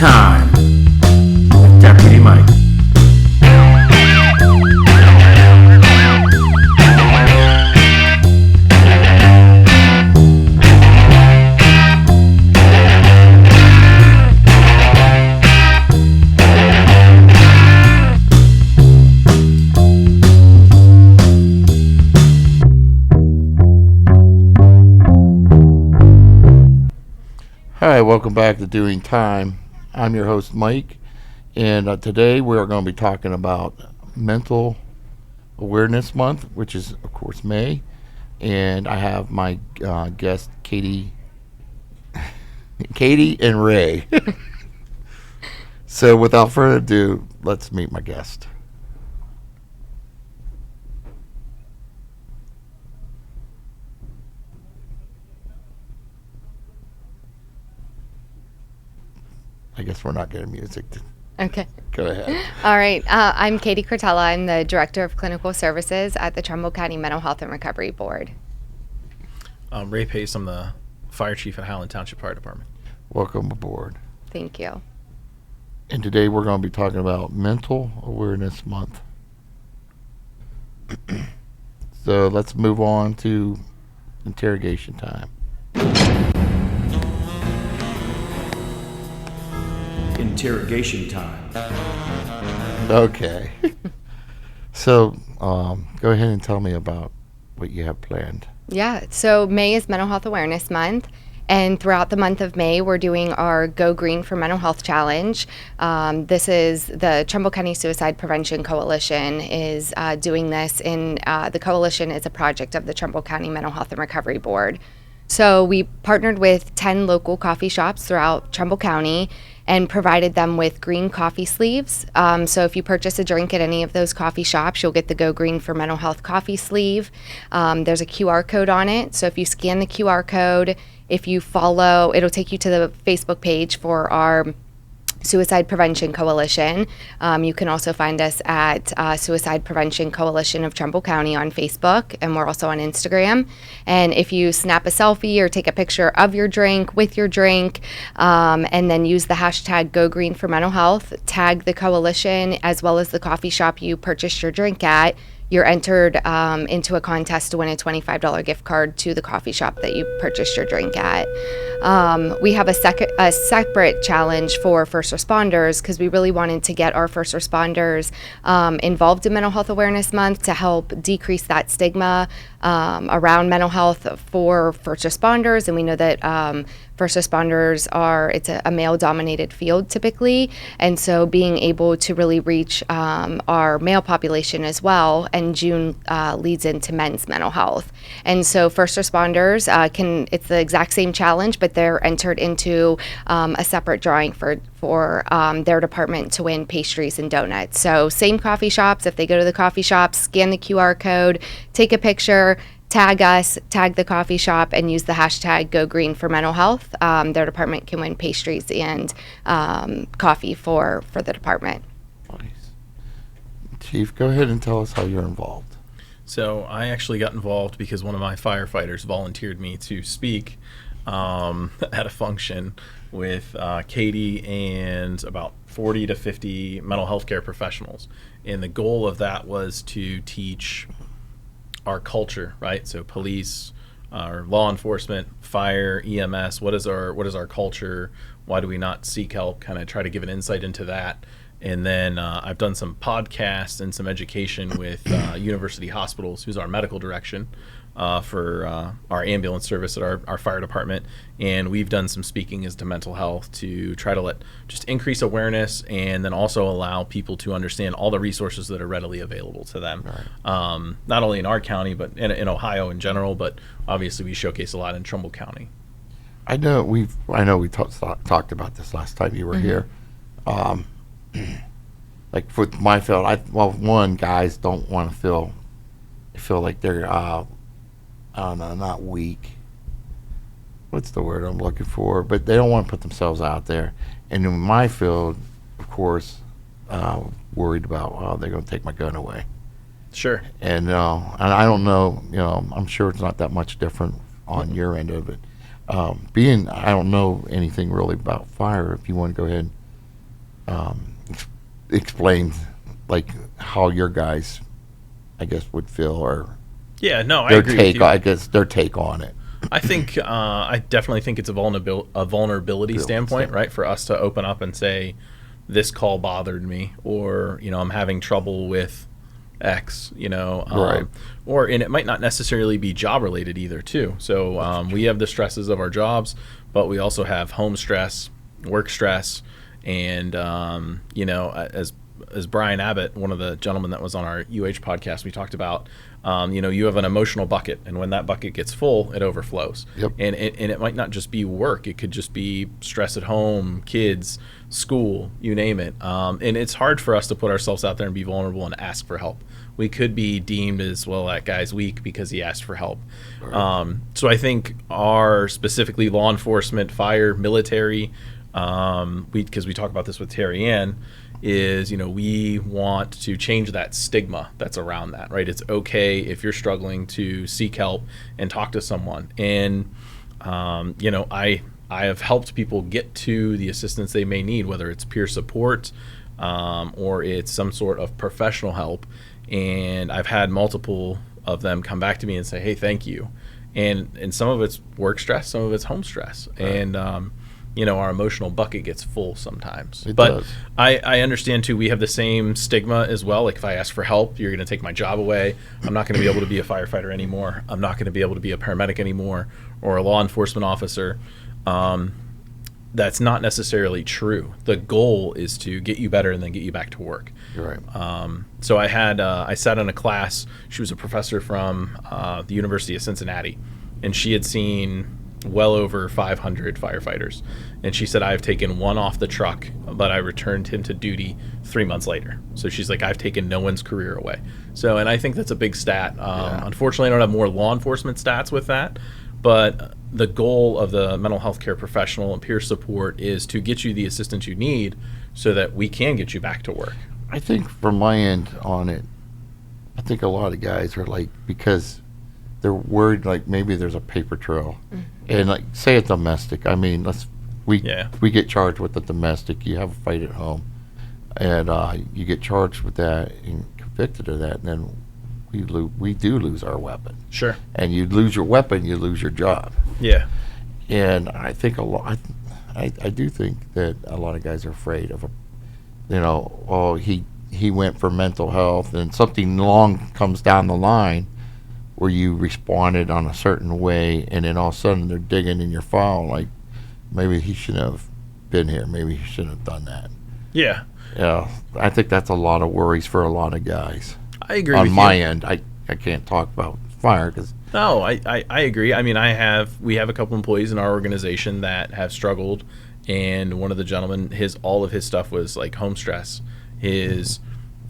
Time. Deputy Mike. Hi, welcome back to Doing Time. I'm your host, Mike, and today we're going to be talking about Mental Awareness Month, which is, of course, May, and I have my guest, Katie and Ray. So without further ado, let's meet my guest. I guess we're not getting music. Okay. Go ahead. All right. I'm Katie Cortella. I'm the Director of Clinical Services at the Trumbull County Mental Health and Recovery Board. Ray Pace. I'm the Fire Chief at Highland Township Fire Department. Welcome aboard. Thank you. And today we're going to be talking about Mental Awareness Month. So let's move on to interrogation time. Interrogation time. Okay. So go ahead and tell me about what you have planned. Yeah. So May is Mental Health Awareness Month. And throughout the month of May, we're doing our Go Green for Mental Health Challenge. This is the Trumbull County Suicide Prevention Coalition is doing this. And the coalition is a project of the Trumbull County Mental Health and Recovery Board. So we partnered with 10 local coffee shops throughout Trumbull County and provided them with green coffee sleeves. So if you purchase a drink at any of those coffee shops, you'll get the Go Green for Mental Health coffee sleeve. There's a QR code on it. So if you scan the QR code, if you follow, it'll take you to the Facebook page for our Suicide Prevention Coalition. You can also find us at Suicide Prevention Coalition of Trumbull County on Facebook, and we're also on Instagram. And if you snap a selfie or take a picture of your drink with your drink, and then use the hashtag Go Green for Mental Health, tag the coalition as well as the coffee shop you purchased your drink at, you're entered into a contest to win a $25 gift card to the coffee shop that you purchased your drink at. We have a separate challenge for first responders because we really wanted to get our first responders involved in Mental Health Awareness Month to help decrease that stigma around mental health for first responders. And we know that first responders it's a male-dominated field typically, and so being able to really reach our male population as well, and June leads into men's mental health. And so first responders it's the exact same challenge, but they're entered into a separate drawing for their department to win pastries and donuts. So same coffee shops, if they go to the coffee shop, scan the QR code, take a picture, tag us, tag the coffee shop, and use the hashtag Go Green for Mental Health. Their department can win pastries and coffee for the department. Nice. Chief, go ahead and tell us how you're involved. So I actually got involved because one of my firefighters volunteered me to speak at a function with Katie and about 40 to 50 mental health care professionals. And the goal of that was to teach our culture, right? So police, our law enforcement, fire, EMS, what is our culture? Why do we not seek help? Kind of try to give an insight into that. And then I've done some podcasts and some education with University Hospitals, who's our medical direction for our ambulance service at our fire department. And we've done some speaking as to mental health to try to just increase awareness and then also allow people to understand all the resources that are readily available to them. Right. Not only in our county, but in Ohio in general, but obviously we showcase a lot in Trumbull County. I know we talked about this last time you were here. Like for my field, guys don't want to feel like they're I don't know, not weak. What's the word I'm looking for? But they don't want to put themselves out there. And in my field, of course, worried about they're going to take my gun away. Sure. And I don't know, I'm sure it's not that much different on your end of it. I don't know anything really about fire. If you want to go ahead and explain like how your guys, I guess, would feel, or Yeah, no, I their agree take. with you. I guess their take on it. I think I definitely think it's a vulnerability standpoint, right? For us to open up and say, this call bothered me, or I'm having trouble with X, Right. and it might not necessarily be job related either, too. So we have the stresses of our jobs, but we also have home stress, work stress, and as Brian Abbott, one of the gentlemen that was on our UH podcast, we talked about, you have an emotional bucket, and when that bucket gets full, it overflows. Yep. And it might not just be work; it could just be stress at home, kids, school, you name it. And it's hard for us to put ourselves out there and be vulnerable and ask for help. We could be deemed as, well, that guy's weak because he asked for help. Right. So I think our specifically law enforcement, fire, military, because we talk about this with Terry Ann, is we want to change that stigma that's around that, right? It's okay if you're struggling to seek help and talk to someone. And I have helped people get to the assistance they may need, whether it's peer support or it's some sort of professional help. And I've had multiple of them come back to me and say, hey, thank you. And some of it's work stress, some of it's home stress. Right. And our emotional bucket gets full sometimes. It but does. I understand too, we have the same stigma as well. Like, if I ask for help, you're going to take my job away. I'm not going to be able to be a firefighter anymore. I'm not going to be able to be a paramedic anymore, or a law enforcement officer. That's not necessarily true. The goal is to get you better and then get you back to work. You're right. So I sat in a class. She was a professor from the University of Cincinnati, and she had seen well over 500 firefighters. And she said, I've taken one off the truck, but I returned him to duty 3 months later. So she's like, I've taken no one's career away. So, and I think that's a big stat. Unfortunately, I don't have more law enforcement stats with that, but the goal of the mental health care professional and peer support is to get you the assistance you need so that we can get you back to work. I think from my end on it, I think a lot of guys are like, because they're worried like maybe there's a paper trail. Mm-hmm. And like, say a domestic. I mean, we get charged with the domestic. You have a fight at home, and you get charged with that and convicted of that, and then we do lose our weapon. Sure. And you lose your weapon, you lose your job. Yeah. And I think I do think that a lot of guys are afraid of he went for mental health, and something long comes down the line where you responded on a certain way, and then all of a sudden they're digging in your file like, maybe he shouldn't have been here, maybe he shouldn't have done that. Yeah. Yeah, I think that's a lot of worries for a lot of guys. I agree on with my you. end. I can't talk about fire because... No, I agree. I mean, we have a couple employees in our organization that have struggled, and one of the gentlemen, all of his stuff was like home stress.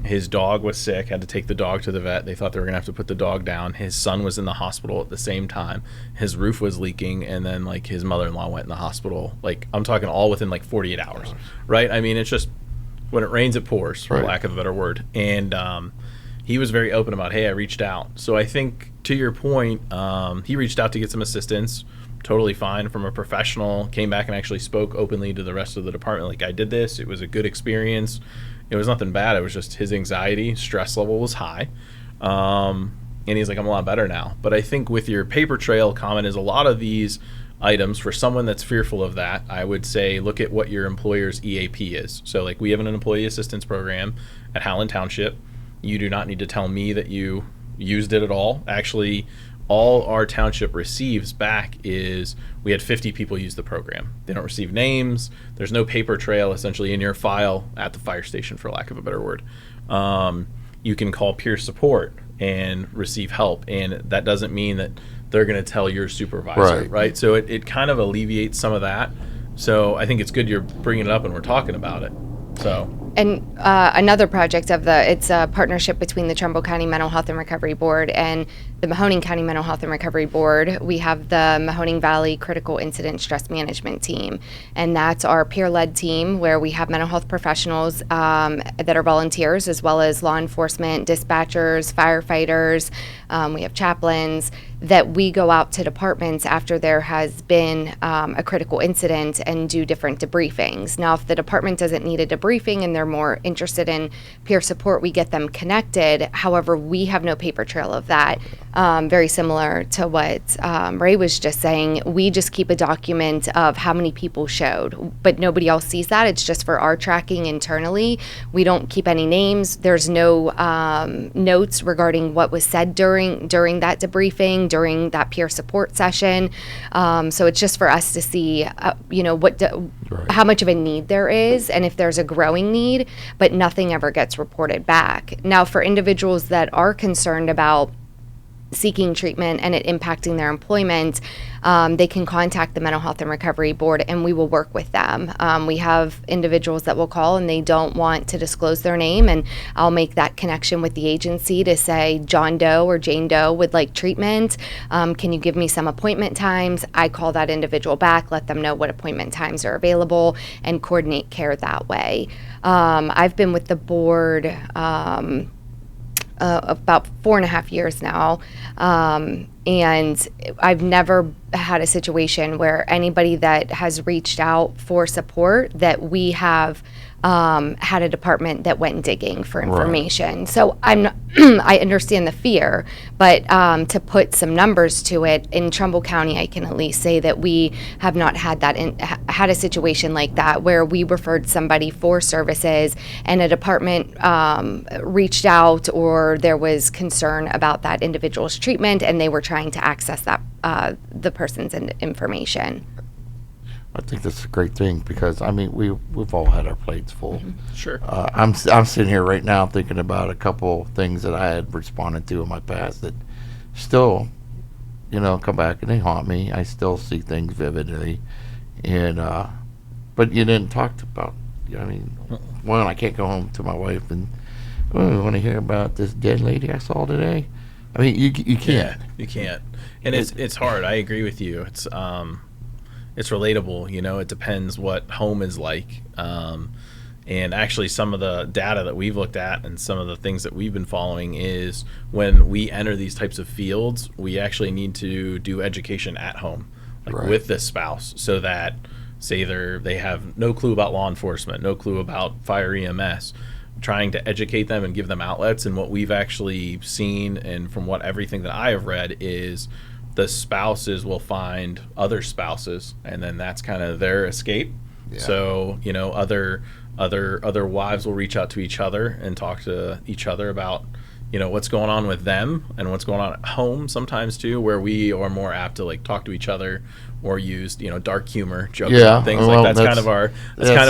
His dog was sick, had to take the dog to the vet. They thought they were going to have to put the dog down. His son was in the hospital at the same time. His roof was leaking, and then like his mother-in-law went in the hospital. Like, I'm talking all within like 48 hours, right? I mean, it's just, when it rains, it pours, for lack of a better word. And he was very open about, hey, I reached out. So I think, to your point, he reached out to get some assistance, totally fine, from a professional, came back and actually spoke openly to the rest of the department. Like, I did this. It was a good experience. It was nothing bad. It was just his anxiety, stress level was high. And he's like, I'm a lot better now. But I think with your paper trail comment is a lot of these items, for someone that's fearful of that, I would say look at what your employer's EAP is. So like, we have an employee assistance program at Howland Township. You do not need to tell me that you used it at all. Actually, all our township receives back is, we had 50 people use the program. They don't receive names. There's no paper trail essentially in your file at the fire station, for lack of a better word. You can call peer support and receive help, and that doesn't mean that they're going to tell your supervisor, right? So it kind of alleviates some of that. So I think it's good you're bringing it up and we're talking about it. So And another project it's a partnership between the Trumbull County Mental Health and Recovery Board and the Mahoning County Mental Health and Recovery Board. We have the Mahoning Valley Critical Incident Stress Management Team, and that's our peer-led team where we have mental health professionals that are volunteers, as well as law enforcement, dispatchers, firefighters. We have chaplains that we go out to departments after there has been a critical incident and do different debriefings. Now, if the department doesn't need a debriefing and they're more interested in peer support, we get them connected. However, we have no paper trail of that. Very similar to what Ray was just saying, we just keep a document of how many people showed, but nobody else sees that. It's just for our tracking internally. We don't keep any names. There's no notes regarding what was said during that debriefing, during that peer support session. So it's just for us to see, how much of a need there is and if there's a growing need, but nothing ever gets reported back. Now, for individuals that are concerned about seeking treatment and it impacting their employment, they can contact the Mental Health and Recovery Board and we will work with them. We have individuals that will call and they don't want to disclose their name, and I'll make that connection with the agency to say John Doe or Jane Doe would like treatment. Can you give me some appointment times? I call that individual back, let them know what appointment times are available, and coordinate care that way. I've been with the board about 4.5 years now. And I've never had a situation where anybody that has reached out for support that we have had a department that went digging for information. Right. So I understand the fear, but to put some numbers to it, in Trumbull County, I can at least say that we have not had had a situation like that where we referred somebody for services and a department reached out, or there was concern about that individual's treatment and they were trying to access that the person's information. I think that's a great thing because we've all had our plates full. Mm-hmm. Sure. I'm sitting here right now thinking about a couple things that I had responded to in my past that still, come back and they haunt me. I still see things vividly, and but you didn't talk about. One, I can't go home to my wife and want to hear about this dead lady I saw today. You can't. Yeah, you can't, and it's hard. I agree with you. It's relatable, it depends what home is like. And actually some of the data that we've looked at and some of the things that we've been following is when we enter these types of fields, we actually need to do education at home, with the spouse, so that say they have no clue about law enforcement, no clue about fire EMS, trying to educate them and give them outlets. And what we've actually seen, and from everything that I have read, is the spouses will find other spouses, and then that's kind of their escape. Yeah. So other wives will reach out to each other and talk to each other about what's going on with them and what's going on at home sometimes too, where we are more apt to talk to each other or use dark humor, joking, things like that's kind of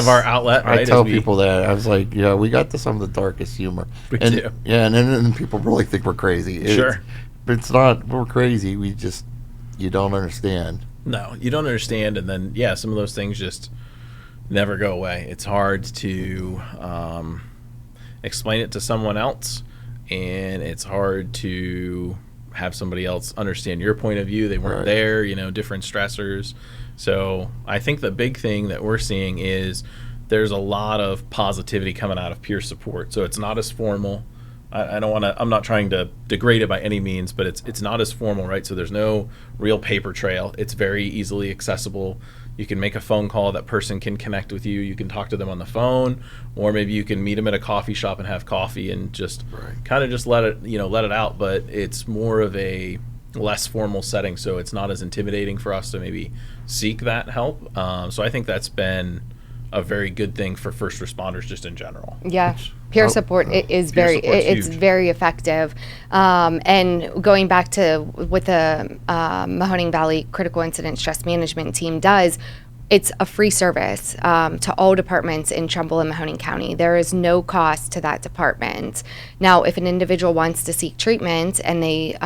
our outlet. Right? I tell people that I was like, we got some of the darkest humor. We do. Yeah, and then people really think we're crazy. Sure. It's not, we're crazy. You don't understand. No, you don't understand. And then, some of those things just never go away. It's hard to explain it to someone else, and it's hard to have somebody else understand your point of view. They weren't there, different stressors. So I think the big thing that we're seeing is there's a lot of positivity coming out of peer support. So it's not as formal. I'm not trying to degrade it by any means, but it's not as formal, right? So there's no real paper trail. It's very easily accessible. You can make a phone call. That person can connect with you. You can talk to them on the phone, or maybe you can meet them at a coffee shop and have coffee and just kind of just let it out. But it's more of a less formal setting, so it's not as intimidating for us to maybe seek that help. So I think that's been a very good thing for first responders just in general. Yeah. Peer support is it's very effective. And going back to what the Mahoning Valley Critical Incident Stress Management Team does, it's a free service to all departments in Trumbull and Mahoning County. There is no cost to that department. Now, if an individual wants to seek treatment and they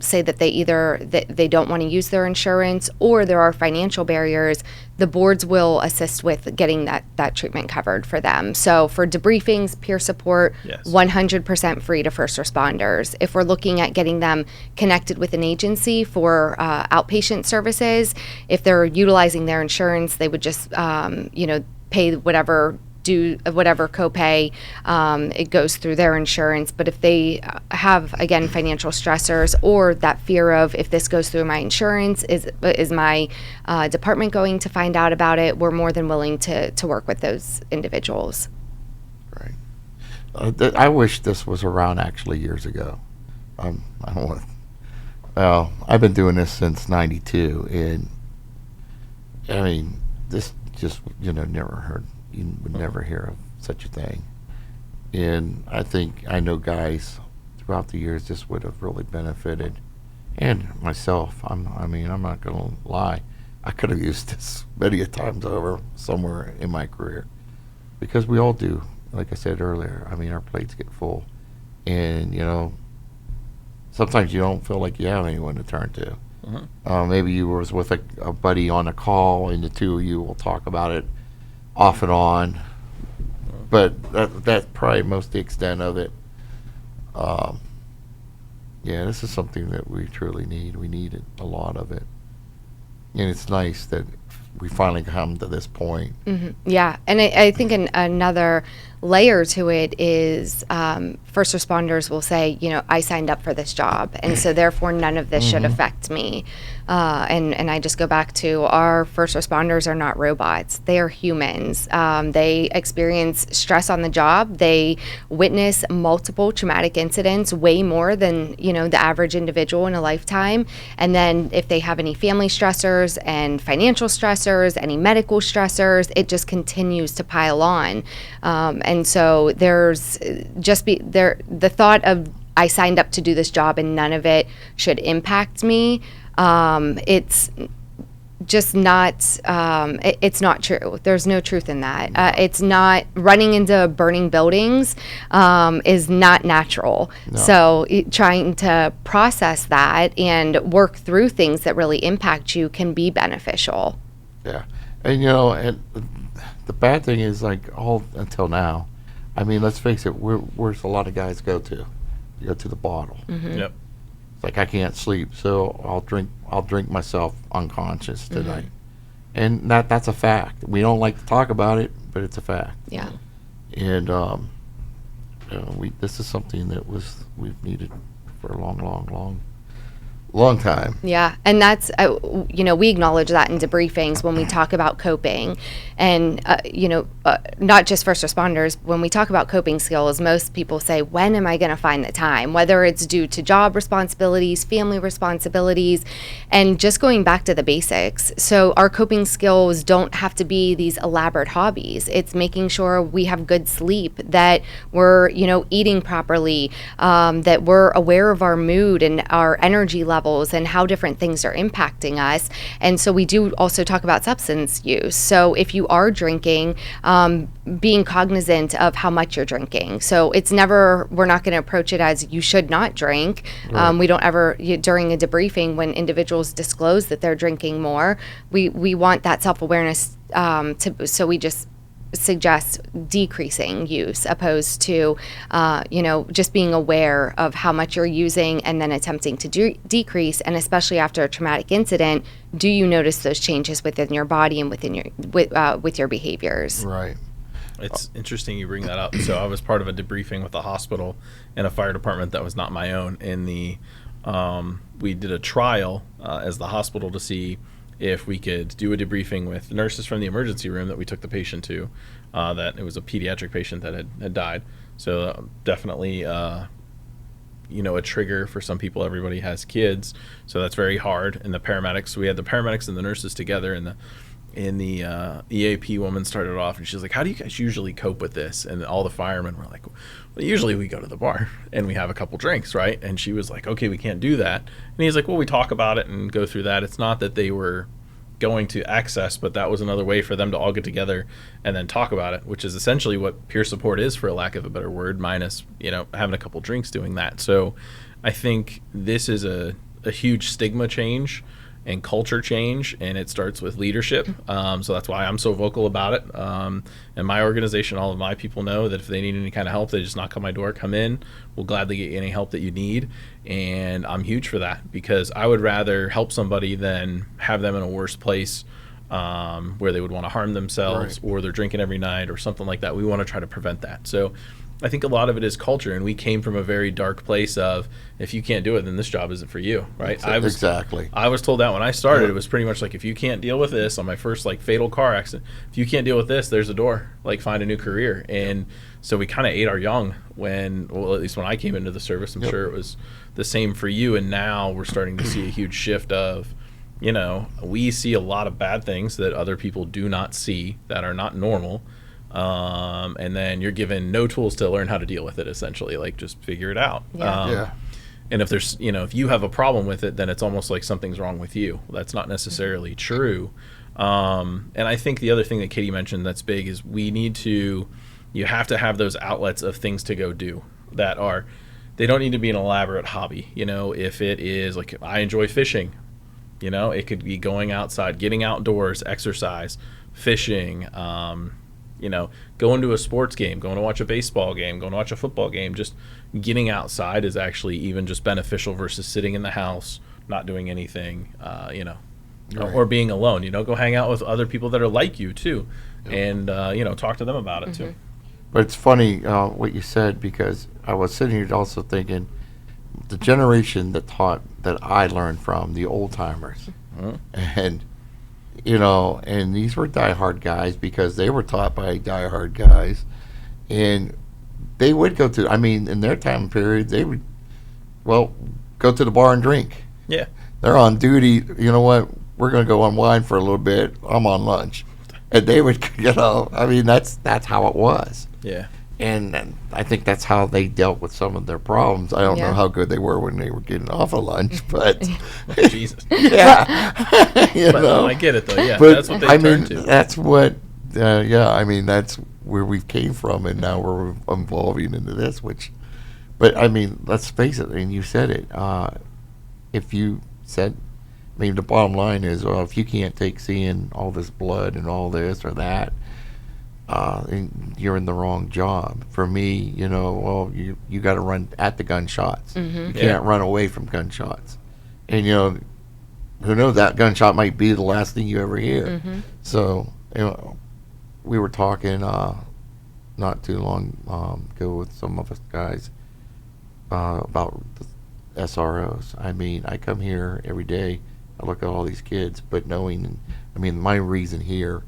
say that they don't want to use their insurance, or there are financial barriers, the boards will assist with getting that treatment covered for them. So for debriefings, peer support, Yes. 100% free to first responders. If we're looking at getting them connected with an agency for outpatient services, if they're utilizing their insurance, they would just, pay whatever copay, it goes through their insurance. But if they have, again, financial stressors or that fear of, if this goes through my insurance, is my department going to find out about it, we're more than willing to work with those individuals. Right. I wish this was around actually years ago. I don't want. Well, I've been doing this since '92, and I mean, this just never heard. You would never hear of such a thing. And I know guys throughout the years this would have really benefited. And myself, I'm not going to lie. I could have used this many a times over somewhere in my career. Because we all do. Like I said earlier, our plates get full. And, sometimes you don't feel like you have anyone to turn to. Maybe you was with a buddy on a call, and the two of you will talk about it off and on, but that's probably most the extent of it. This is something that we truly need. We need a lot of it, and it's nice that we finally come to this point. Mm-hmm. Yeah, and I think another layer to it is first responders will say, I signed up for this job, and so therefore none of this should affect me. And I just go back to, our first responders are not robots. They are humans. They experience stress on the job. They witness multiple traumatic incidents, way more than, the average individual in a lifetime. And then if they have any family stressors and financial stressors, any medical stressors, it just continues to pile on. And so there's the thought of, I signed up to do this job and none of it should impact me. It's just not, it's not true. There's no truth in that. It's not, running into burning buildings is not natural. No. So trying to process that and work through things that really impact you can be beneficial. Yeah, and and the bad thing is, all until now, let's face it, where's a lot of guys go to? You go to the bottle. Mm-hmm. Yep. It's like, I can't sleep, so I'll drink myself unconscious tonight. And that's a fact. We don't like to talk about it, but it's a fact. Yeah. And this is something that we've needed for a long time. Yeah, and that's, we acknowledge that in debriefings when we talk about coping. And, not just first responders, when we talk about coping skills, most people say, when am I going to find the time? Whether it's due to job responsibilities, family responsibilities, and just going back to the basics. So our coping skills don't have to be these elaborate hobbies. It's making sure we have good sleep, that we're, eating properly, that we're aware of our mood and our energy levels and how different things are impacting us. And so we do also talk about substance use. So if you are drinking, being cognizant of how much you're drinking. So we're not going to approach it as, you should not drink. Right. We don't ever, during a debriefing, when individuals disclose that they're drinking more, we want that self-awareness, so we just suggest decreasing use, opposed to just being aware of how much you're using and then attempting to decrease. And especially after a traumatic incident, do you notice those changes within your body and within your with your behaviors? Right. It's interesting you bring that up. So I was part of a debriefing with a hospital and a fire department that was not my own. We did a trial as the hospital to see if we could do a debriefing with nurses from the emergency room that we took the patient to, that it was a pediatric patient that had died. So definitely, a trigger for some people. Everybody has kids, so that's very hard. And the paramedics, so we had the paramedics and the nurses together, and the EAP woman started off, and she's like, how do you guys usually cope with this? And all the firemen were like, well, usually we go to the bar and we have a couple drinks, right? And she was like, okay, we can't do that. And he's like, well, we talk about it and go through that. It's not that they were going to access, but that was another way for them to all get together and then talk about it, which is essentially what peer support is, for a lack of a better word, minus, having a couple drinks doing that. So I think this is a huge stigma change, and culture change, and it starts with leadership. So that's why I'm so vocal about it. And my organization, all of my people know that if they need any kind of help, they just knock on my door, come in. We'll gladly get you any help that you need. And I'm huge for that, because I would rather help somebody than have them in a worse place where they would want to harm themselves, or they're drinking every night or something like that. We want to try to prevent that. So I think a lot of it is culture, and we came from a very dark place of, if you can't do it, then this job isn't for you, right? Exactly. I was told that when I started. It was pretty much like, if you can't deal with this, on my first like fatal car accident, if you can't deal with this, there's a door, like find a new career. And so we kind of ate our young well, at least when I came into the service. I'm sure it was the same for you. And now we're starting to see a huge shift of, we see a lot of bad things that other people do not see, that are not normal. And then you're given no tools to learn how to deal with it, essentially. Like, just figure it out. And if there's, if you have a problem with it, then it's almost like something's wrong with you. That's not necessarily true. And I think the other thing that Katie mentioned that's big is you have to have those outlets of things to go do they don't need to be an elaborate hobby. If it is like, I enjoy fishing, it could be going outside, getting outdoors, exercise, fishing, going to a sports game, going to watch a baseball game, going to watch a football game. Just getting outside is actually even just beneficial versus sitting in the house, not doing anything, or being alone. Go hang out with other people that are like you too, and talk to them about it too. But it's funny what you said, because I was sitting here also thinking, the generation that I learned from, the old timers, and and these were diehard guys because they were taught by diehard guys, and they would go to, in their time period, they would, go to the bar and drink. Yeah. They're on duty, you know what, we're going to go unwind for a little bit, I'm on lunch. And they would, that's how it was. Yeah. And I think that's how they dealt with some of their problems. I don't know how good they were when they were getting off of lunch, but Jesus. Yeah. I get it though. Yeah, but, that's what they turned to. That's what. That's where we came from, and now we're evolving into this. But let's face it. And you said it. If you said, the bottom line is, if you can't take seeing all this blood and all this or that, you're in the wrong job. For me, you got to run at the gunshots. You can't run away from gunshots. And who knows, that gunshot might be the last thing you ever hear. So we were talking not too long ago with some of us guys about the SROs. I come here every day. I look at all these kids, but knowing, my reason here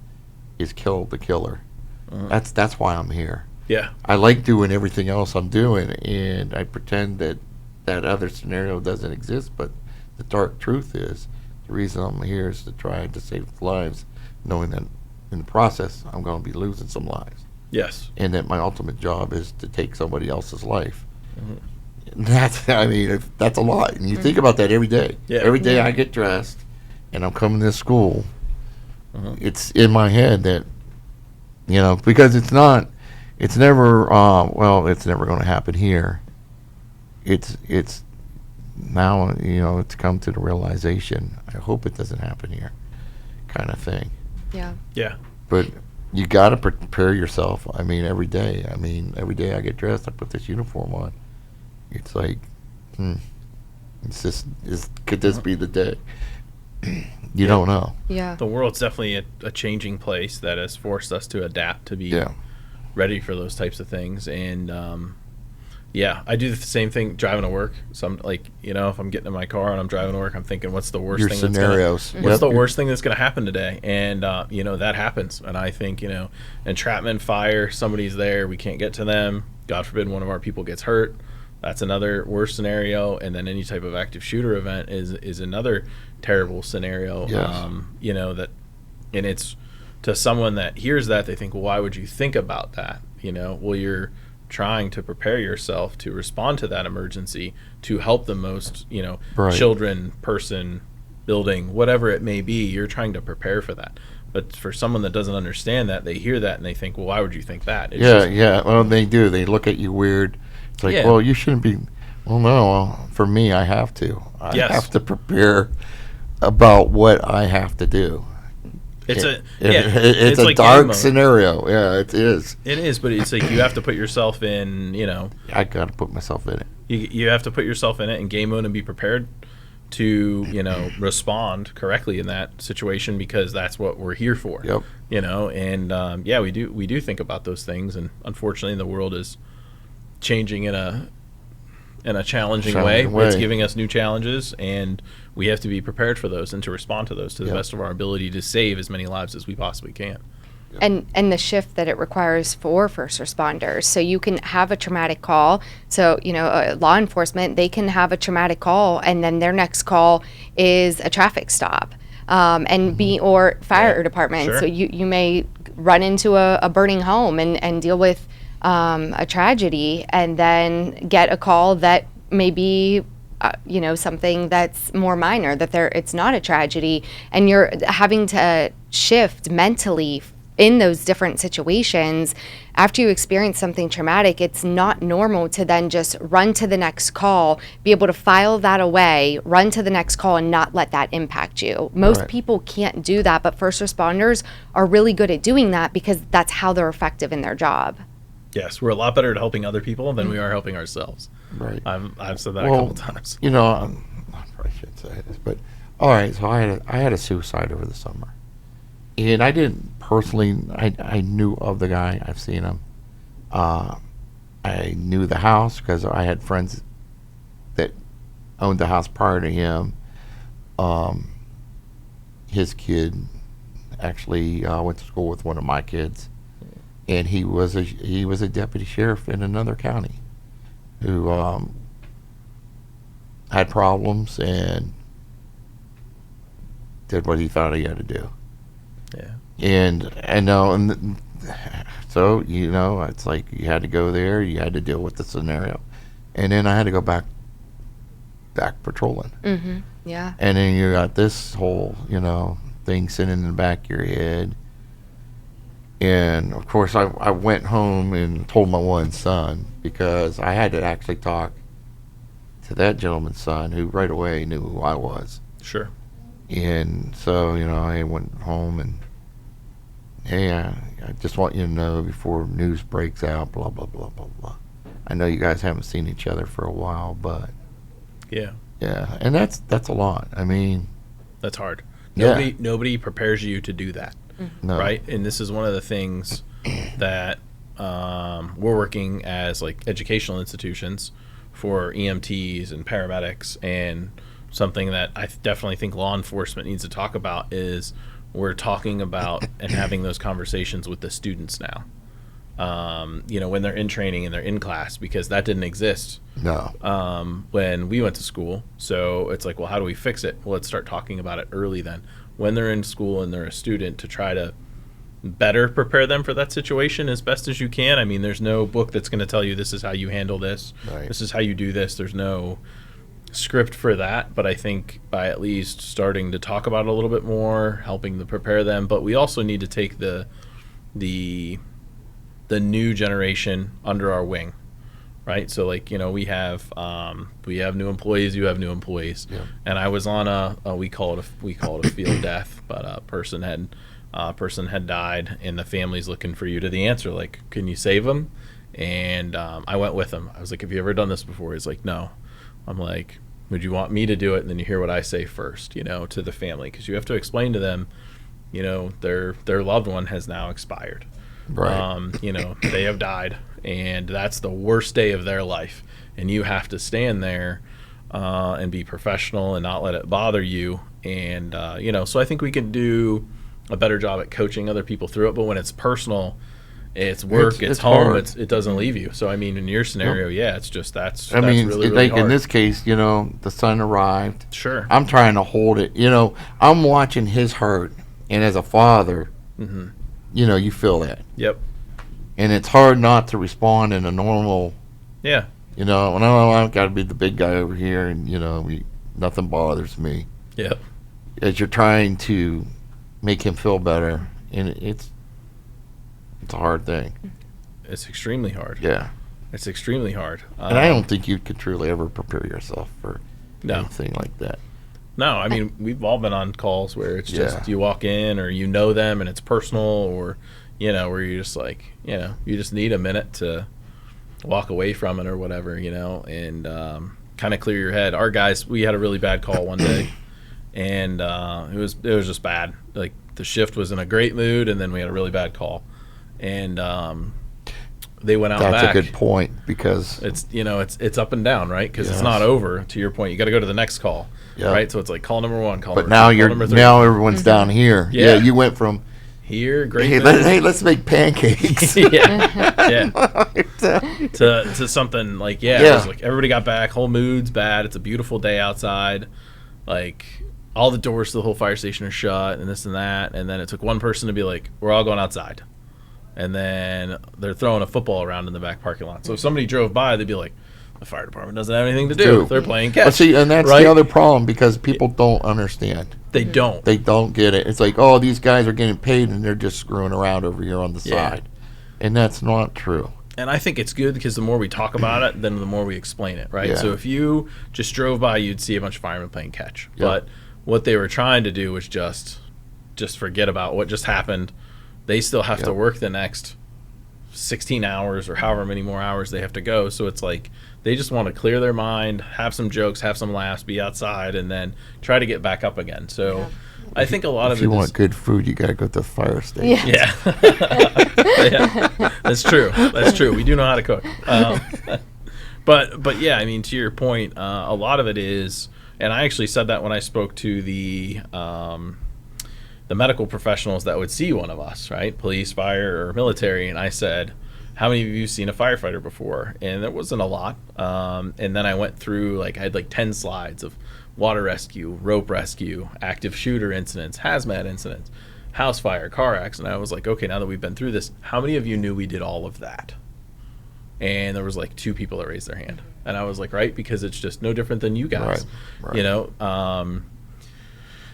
is kill the killer. That's why I'm here. Yeah. I like doing everything else I'm doing, and I pretend that other scenario doesn't exist, but the dark truth is, the reason I'm here is to try to save lives, knowing that in the process I'm going to be losing some lives. Yes. And that my ultimate job is to take somebody else's life. That's that's a lot, and you think about that every day. Yeah. Every day I get dressed and I'm coming to school, it's in my head that, because it's never it's never going to happen here. It's now, it's come to the realization, I hope it doesn't happen here, kind of thing. Yeah. But you got to prepare yourself. Every day. Every day I get dressed, I put this uniform on. It's like, could this be the day? You don't know. Yeah. The world's definitely a changing place that has forced us to adapt to be ready for those types of things. And I do the same thing driving to work. So if I'm getting in my car and I'm driving to work, I'm thinking, what's the worst thing scenarios. What's the worst thing that's going to happen today? And that happens. And I think, entrapment, fire, somebody's there, we can't get to them. God forbid one of our people gets hurt. That's another worst scenario. And then any type of active shooter event is another terrible scenario. Yes. And it's to someone that hears that, they think, well, why would you think about that? You're trying to prepare yourself to respond to that emergency to help the most, children, person, building, whatever it may be. You're trying to prepare for that. But for someone that doesn't understand that, they hear that and they think, well, why would you think that? Well, they do. They look at you weird. It's like, well, you shouldn't be. Well, no. For me, I have to. I have to prepare about what I have to do. It's It's a like dark game mode. scenario. Yeah, it is. It is, but it's like you have to put yourself in. I got to put myself in it. You have to put yourself in it in game mode and be prepared to respond correctly in that situation, because that's what we're here for. Yep. And we do think about those things, and unfortunately the world is changing in a challenging way. It's giving us new challenges, and we have to be prepared for those and to respond to those to the best of our ability to save as many lives as we possibly can. And the shift that it requires for first responders. So you can have a traumatic call. So, law enforcement, they can have a traumatic call, and then their next call is a traffic stop, or fire department. Sure. So you may run into a burning home and deal with a tragedy, and then get a call that may be something that's more minor, that it's not a tragedy, and you're having to shift mentally in those different situations. After you experience something traumatic, it's not normal to then just run to the next call, be able to file that away, run to the next call, and not let that impact you. Most people can't do that, but first responders are really good at doing that because that's how they're effective in their job. Yes, we're a lot better at helping other people than we are helping ourselves. Right. I've said that a couple times. I probably shouldn't say this, but all right. So I had a suicide over the summer, and I didn't personally. I knew of the guy. I've seen him. I knew the house because I had friends that owned the house prior to him. His kid actually went to school with one of my kids, and he was a deputy sheriff in another county who had problems and did what he thought he had to do. Yeah. And I know, and so it's like you had to go there, you had to deal with the scenario, and then I had to go back patrolling. Mm-hmm. Yeah. And then you got this whole thing sitting in the back of your head. And of course, I went home and told my one son, because I had to actually talk to that gentleman's son, who right away knew who I was. Sure. And so, I went home and, hey, I just want you to know before news breaks out, blah, blah, blah, blah, blah. I know you guys haven't seen each other for a while, but Yeah. yeah, and that's a lot. I mean, That's hard. Yeah. Nobody prepares you to do that. no. Right? And this is one of the things that we're working as like educational institutions for EMTs and paramedics, and something that I definitely think law enforcement needs to talk about is we're talking about and having those conversations with the students now. When they're in training and they're in class, because that didn't exist No. when we went to school. So it's like, well, how do we fix it? Well, let's start talking about it early then, when they're in school and they're a student, to try to better prepare them for that situation as best as you can. I mean, there's no book that's going to tell you this is how you handle this. Right. This is how you do this. There's no script for that. But I think by at least starting to talk about it a little bit more, helping to prepare them. But we also need to take the new generation under our wing, right? So like, we have new employees, you have new employees. Yeah. And I was on we call it a field death, but a person had died, and the family's looking for you to the answer, like, can you save him? And I went with him. I was like, have you ever done this before? He's like, no. I'm like, would you want me to do it? And then you hear what I say first, to the family, because you have to explain to them, their loved one has now expired. Right. They have died, and that's the worst day of their life, and you have to stand there and be professional and not let it bother you. And so I think we can do a better job at coaching other people through it. But when it's personal, it's work, it's home, hard. it doesn't leave you. So I mean, in your scenario, it's just that's I mean, really, really like hard. in this case, the son arrived. Sure. I'm trying to hold it. I'm watching his hurt, and as a father, Mm-hmm. You feel that, Yep. and it's hard not to respond in a normal. Yeah. When I've got to be the big guy over here, and nothing bothers me. Yep. As you're trying to make him feel better, and it's a hard thing. It's extremely hard. Yeah, It's extremely hard. and I don't think you could truly ever prepare yourself for No. anything like that. No, I mean, we've all been on calls where it's just Yeah. you walk in or you know them and it's personal, or, where you're just like, you just need a minute to walk away from it or whatever, and kind of clear your head. Our guys, we had a really bad call one day, and it was just bad. Like, the shift was in a great mood, and then we had a really bad call, and they went out That's back. a good point, because It's it's up and down, right? Because Yes. it's not over. To your point, you got to go to the next call, Yeah. right? So it's like call number one, call but number now two, call number three. now everyone's down here. Yeah. You went from Here, great. hey, mood. let's make pancakes. yeah. To something like it Yeah. was like everybody got back, whole mood's bad. It's a beautiful day outside, like all the doors to the whole fire station are shut, and this and that. And then it took one person to be like, "We're all going outside," and then they're throwing a football around in the back parking lot. So if somebody drove by, they'd be like, "The fire department doesn't have anything to do. Dude. They're playing catch." But see, and that's right? the other problem, because people don't understand. They don't. They don't get it. It's like, oh, these guys are getting paid and they're just screwing around over here on the Yeah. side. And that's not true. And I think it's good because the more we talk about it, then the more we explain it, right? Yeah. So if you just drove by, you'd see a bunch of firemen playing catch. Yeah. But what they were trying to do was just forget about what just happened. They still have to Yeah. work the next 16 hours or however many more hours they have to go. So it's like they just want to clear their mind, have some jokes, have some laughs, be outside, and then try to get back up again. So I think a lot If of you it want is, good food, you got to go to the fire station. Yeah. yeah. Yeah. That's true. That's true. We do know how to cook. But yeah, I mean, to your point, a lot of it is, and I actually said that when I spoke to the medical professionals that would see one of us, right? Police, fire, or military. And I said, how many of you seen a firefighter before? And there wasn't a lot. And then I went through, I had 10 slides of water rescue, rope rescue, active shooter incidents, hazmat incidents, house fire, car accident. I was like, okay, now that we've been through this, how many of you knew we did all of that? And there was 2 people that raised their hand. And I was like, right, because it's just no different than you guys. Right.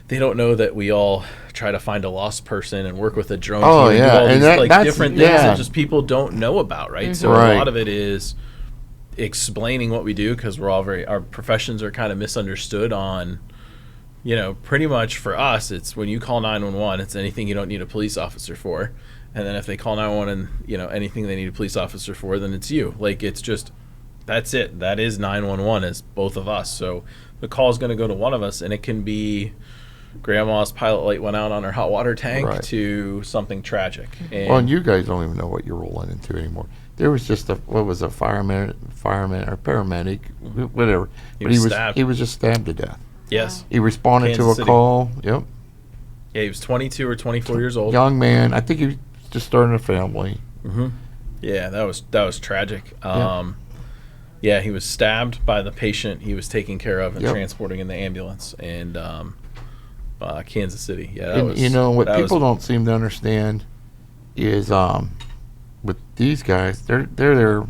They don't know that we all try to find a lost person and work with a drone Oh, team and yeah, do all and these that's- different things yeah. that just people don't know about, right? So Right. a lot of it is explaining what we do, because we're all our professions are kind of misunderstood on, pretty much for us, it's when you call 911, it's anything you don't need a police officer for. And then if they call 911 and, anything they need a police officer for, then it's you. It's just, that's it. That is 911, is both of us. So the call is going to go to one of us, and it can be grandma's pilot light went out on her hot water tank Right. to something tragic. And you guys don't even know what you're rolling into anymore. There was just a fireman or paramedic, whatever. He But was stabbed. he was just stabbed to death. Yes. He responded Kansas to a City. call. Yep. Yeah, he was 22 or 24 years old. Young man. I think he was just starting a family. Mm-hmm. Yeah, that was tragic. Yeah. Yeah, he was stabbed by the patient he was taking care of and Yep. transporting in the ambulance. And Kansas City. Yeah, that And was. what that people was, don't seem to understand is with these guys, they're there.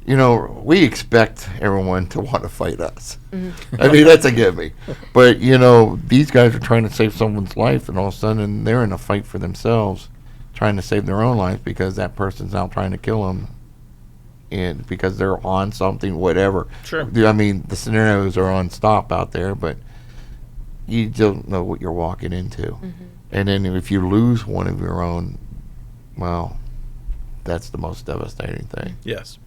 We expect everyone to want to fight us. I mean, that's a gimme. But these guys are trying to save someone's life, and all of a sudden they're in a fight for themselves, trying to save their own life because that person's out trying to kill them, and because they're on something, whatever. Sure. I mean, the scenarios are on stop out there, but you don't know what you're walking into. And then if you lose one of your own, well, that's the most devastating thing. Yes.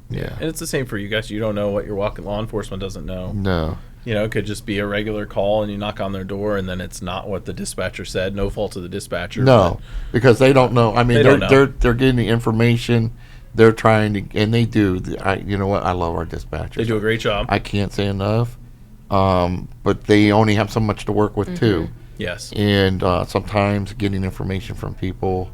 Yeah. And it's the same for you guys. You don't know what your law enforcement doesn't know. No. It could just be a regular call and you knock on their door and then it's not what the dispatcher said. No fault of the dispatcher. No, because they don't know. I mean, They don't know. they're getting the information. They're trying to, and they do. You know what? I love our dispatchers. They do a great job. I can't say enough. But they only have so much to work with too, Yes. and sometimes getting information from people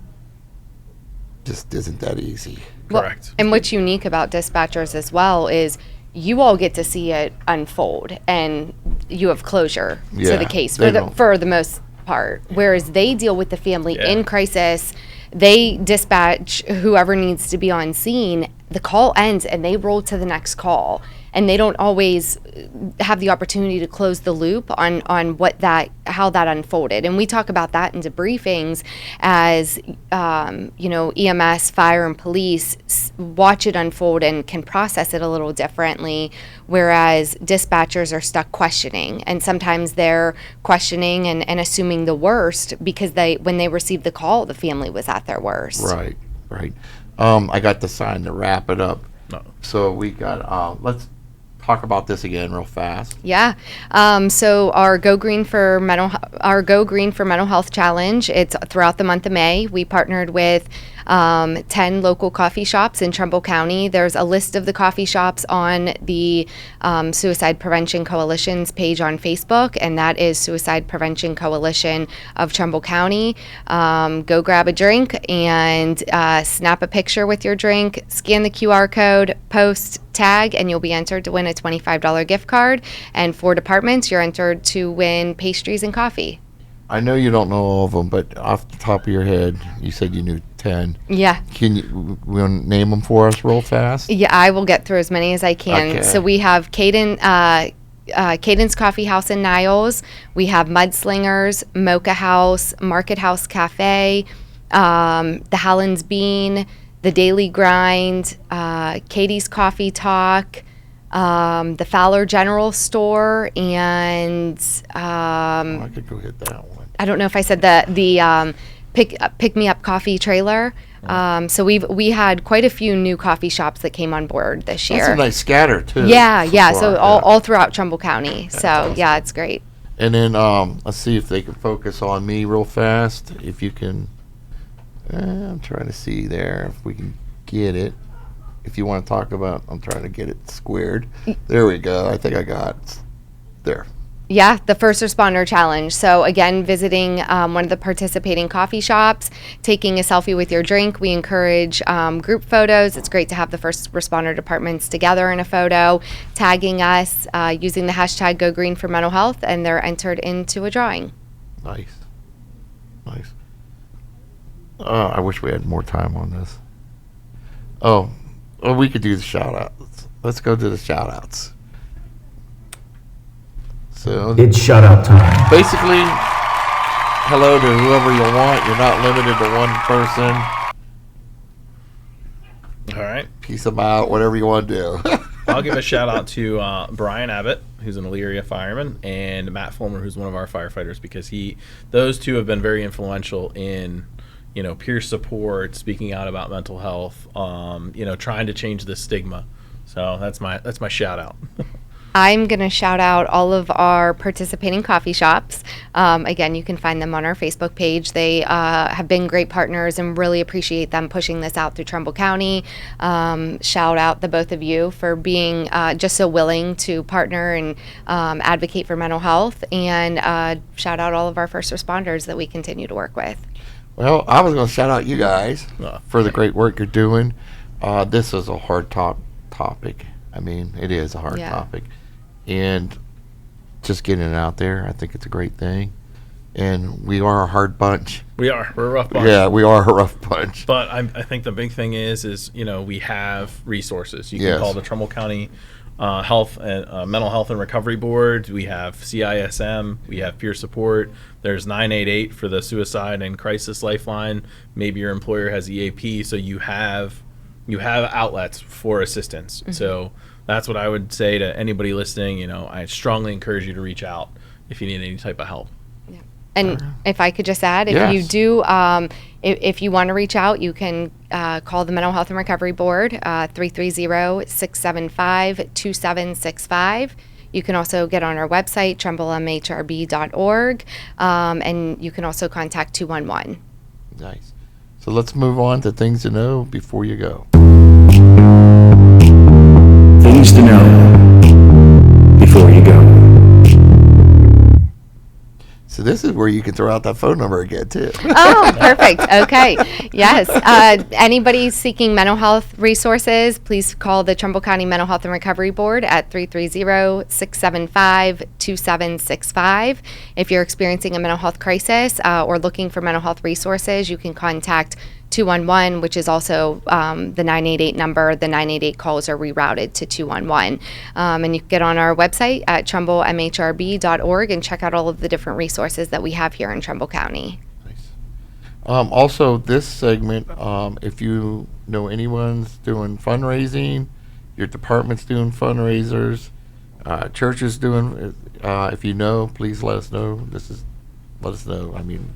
just isn't that easy. Correct. And what's unique about dispatchers as well is you all get to see it unfold and you have closure to Yeah, the case they don't. for the most part. Whereas they deal with the family Yeah. in crisis, they dispatch whoever needs to be on scene the call ends and they roll to the next call, and they don't always have the opportunity to close the loop on how that unfolded. And we talk about that in debriefings as EMS, fire, and police watch it unfold and can process it a little differently, whereas dispatchers are stuck questioning, and sometimes they're questioning and assuming the worst because when they received the call, the family was at their worst. Right. I got the sign to wrap it up. No. So we got, let's talk about this again real fast. Yeah. So our Go Green for Mental Health Challenge, it's throughout the month of May. We partnered with 10 local coffee shops in Trumbull County. There's a list of the coffee shops on the Suicide Prevention Coalition's page on Facebook, and that is Suicide Prevention Coalition of Trumbull County. Go grab a drink and snap a picture with your drink, scan the QR code, post, tag, and you'll be entered to win a $25 gift card. And for departments, you're entered to win pastries and coffee. I know you don't know all of them, but off the top of your head, you said you knew 10. Yeah. Can you name them for us real fast? Yeah, I will get through as many as I can. Okay. So we have Caden's Coffee House in Niles. We have Mudslingers, Mocha House, Market House Cafe, the Halland's Bean, the Daily Grind, Katie's Coffee Talk, the Fowler General Store, and I could go hit that one. I don't know if I said the Pick Me Up Coffee Trailer. So we had quite a few new coffee shops that came on board this year. That's a nice scatter too. Yeah. So far, all throughout Trumbull County. So awesome. yeah, it's great. And then let's see if they can focus on me real fast. If you can, I'm trying to see there if we can get it. If you want to talk about, I'm trying to get it squared. There we go. I think I got it. There. Yeah, the First Responder Challenge. So again, visiting one of the participating coffee shops, taking a selfie with your drink. We encourage group photos. It's great to have the first responder departments together in a photo, tagging us using the hashtag Go Green for Mental Health, and they're entered into a drawing. Nice. I wish we had more time on this. Oh, we could do the shout outs. Let's go to the shout outs. So It's shout out time. basically, hello to whoever you want. You're not limited to one person. All right. Peace them out, whatever you want to do. I'll give a shout out to Brian Abbott, who's an Elyria fireman, and Matt Fulmer, who's one of our firefighters, because those two have been very influential in, peer support, speaking out about mental health, trying to change the stigma. So that's my shout out. I'm going to shout out all of our participating coffee shops. Again, you can find them on our Facebook page. They have been great partners and really appreciate them pushing this out through Trumbull County. Shout out the both of you for being just so willing to partner and advocate for mental health. And shout out all of our first responders that we continue to work with. Well, I was going to shout out you guys for the great work you're doing. This is a hard topic. I mean, it is a hard topic. And just getting it out there, I think it's a great thing. And we are a hard bunch. We're a rough bunch. Yeah, we are a rough bunch. But I think the big thing is we have resources. You can Yes. call the Trumbull County Health and Mental Health and Recovery Board. We have CISM. We have peer support. There's 988 for the Suicide and Crisis Lifeline. Maybe your employer has EAP, so you have outlets for assistance. Mm-hmm. So that's what I would say to anybody listening. I strongly encourage you to reach out if you need any type of help. Yeah. And if I could just add, if Yes. you do, if you want to reach out, you can call the Mental Health and Recovery Board, 330-675-2765. You can also get on our website, trumblemhrb.org, and you can also contact 211. Nice. So let's move on to things to know before you go. Things to know before you go. So this is where you can throw out that phone number again, too. Oh, perfect. Okay. Yes. Anybody seeking mental health resources, please call the Trumbull County Mental Health and Recovery Board at 330-675-2765. If you're experiencing a mental health crisis or looking for mental health resources, you can contact 211, which is also the 988 number. The 988 calls are rerouted to 211. And you can get on our website at trumblemhrb.org and check out all of the different resources that we have here in Trumbull County. Nice. Also, this segment, if you know anyone's doing fundraising, your department's doing fundraisers, churches doing, if you know, please let us know. Let us know. I mean,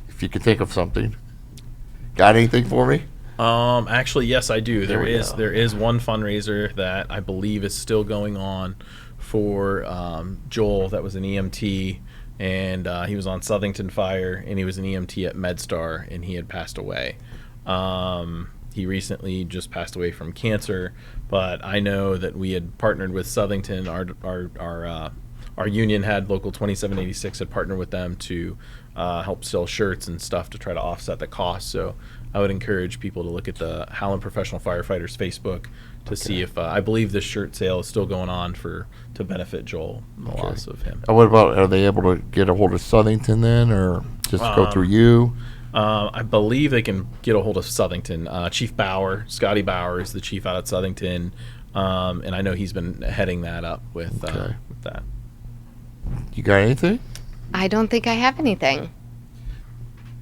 if you can think of something. Got anything for me? Actually, yes, I do. There we go. There is one fundraiser that I believe is still going on for Joel. That was an EMT, and he was on Southington Fire, and he was an EMT at MedStar, and he had passed away. He recently just passed away from cancer, but I know that we had partnered with Southington. Our union had Local 2786 had partnered with them to help sell shirts and stuff to try to offset the cost. So I would encourage people to look at the Howland Professional Firefighters Facebook to see if I believe this shirt sale is still going on to benefit Joel and the loss of him. What about, are they able to get a hold of Southington then, or just go through you? I believe they can get a hold of Southington. Chief Bauer, Scotty Bauer, is the chief out at Southington, and I know he's been heading that up with that. You got anything? I don't think I have anything.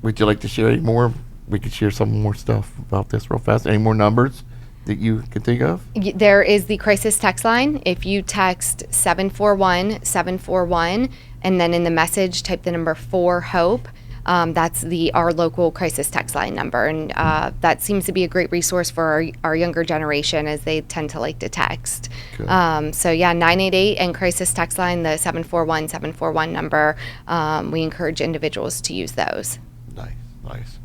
Would you like to share any more? We could share some more stuff about this real fast. Any more numbers that you can think of? There is the crisis text line. If you text 741-741 and then in the message type the number 4HOPE, that's our local crisis text line number. And that seems to be a great resource for our younger generation, as they tend to like to text. So yeah, 988 and crisis text line, the 741-741 number. We encourage individuals to use those. Nice.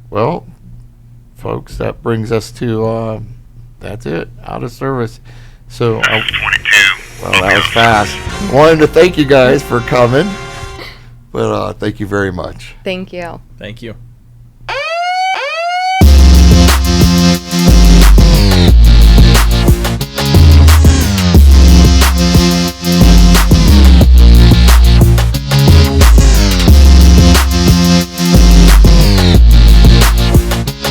Well, folks, that brings us to, that's it, out of service. So, well, that was fast. Wanted to thank you guys for coming, but thank you very much. Thank you. Thank you.